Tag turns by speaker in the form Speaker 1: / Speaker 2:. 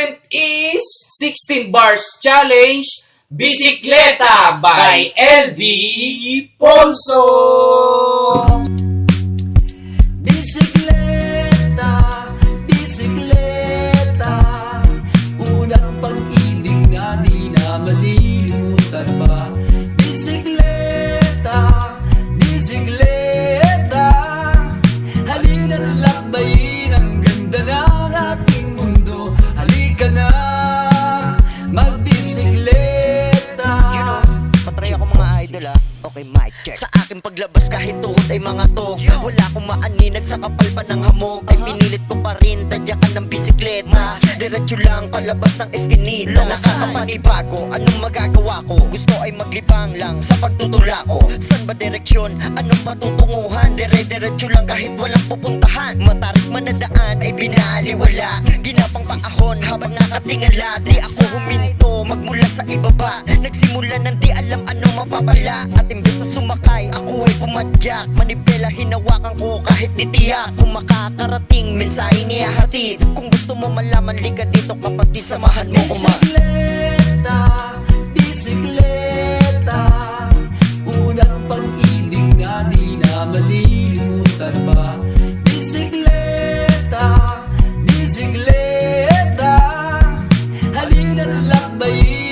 Speaker 1: segment is 16 Bars Challenge Bisikleta by LD Ponso.
Speaker 2: Bisikleta, bisikleta, unang pag-ibig na di na malilimutan pa. Bisikleta, bisikleta, halina't lakbayin ang ganda ng ating mundo. Halika na, magbisikleta.
Speaker 3: You know, patry ako mga idol ah. Okay, mic check. Sa aking paglabas kahit tuhod ay mga tog, wala akong maaninag sa kapal pa ng hamog. Ay pinilit ko pa rin tadyakan ng bisikleta. Diretso lang palabas ng eskinita. Nakakapanibago, anong magagawa ko? Gusto ay maglibang lang sa pagtutula ko. San ba direksyon? Anong patutunguhan? Dire-diretso lang kahit walang pupuntahan. Matarik man na daan ay binaliwala. Ginapang paahon habang nakatingala. Di ako huminto magmula sa ibaba. Nagsimula ng di alam anong mapapala. At imbes sa sumakay, ako ay pumadyak. Manibela hinawakan ko kahit di tiyak. Kung makakarating, mensahe niya hatid. Kung gusto mo malaman, liga dito kapatid, samahan mo ko
Speaker 2: Bisikleta, bisikleta, unang pag-ibig na di na malilimutan pa. Bisikleta, bisikleta, halina't lakbayin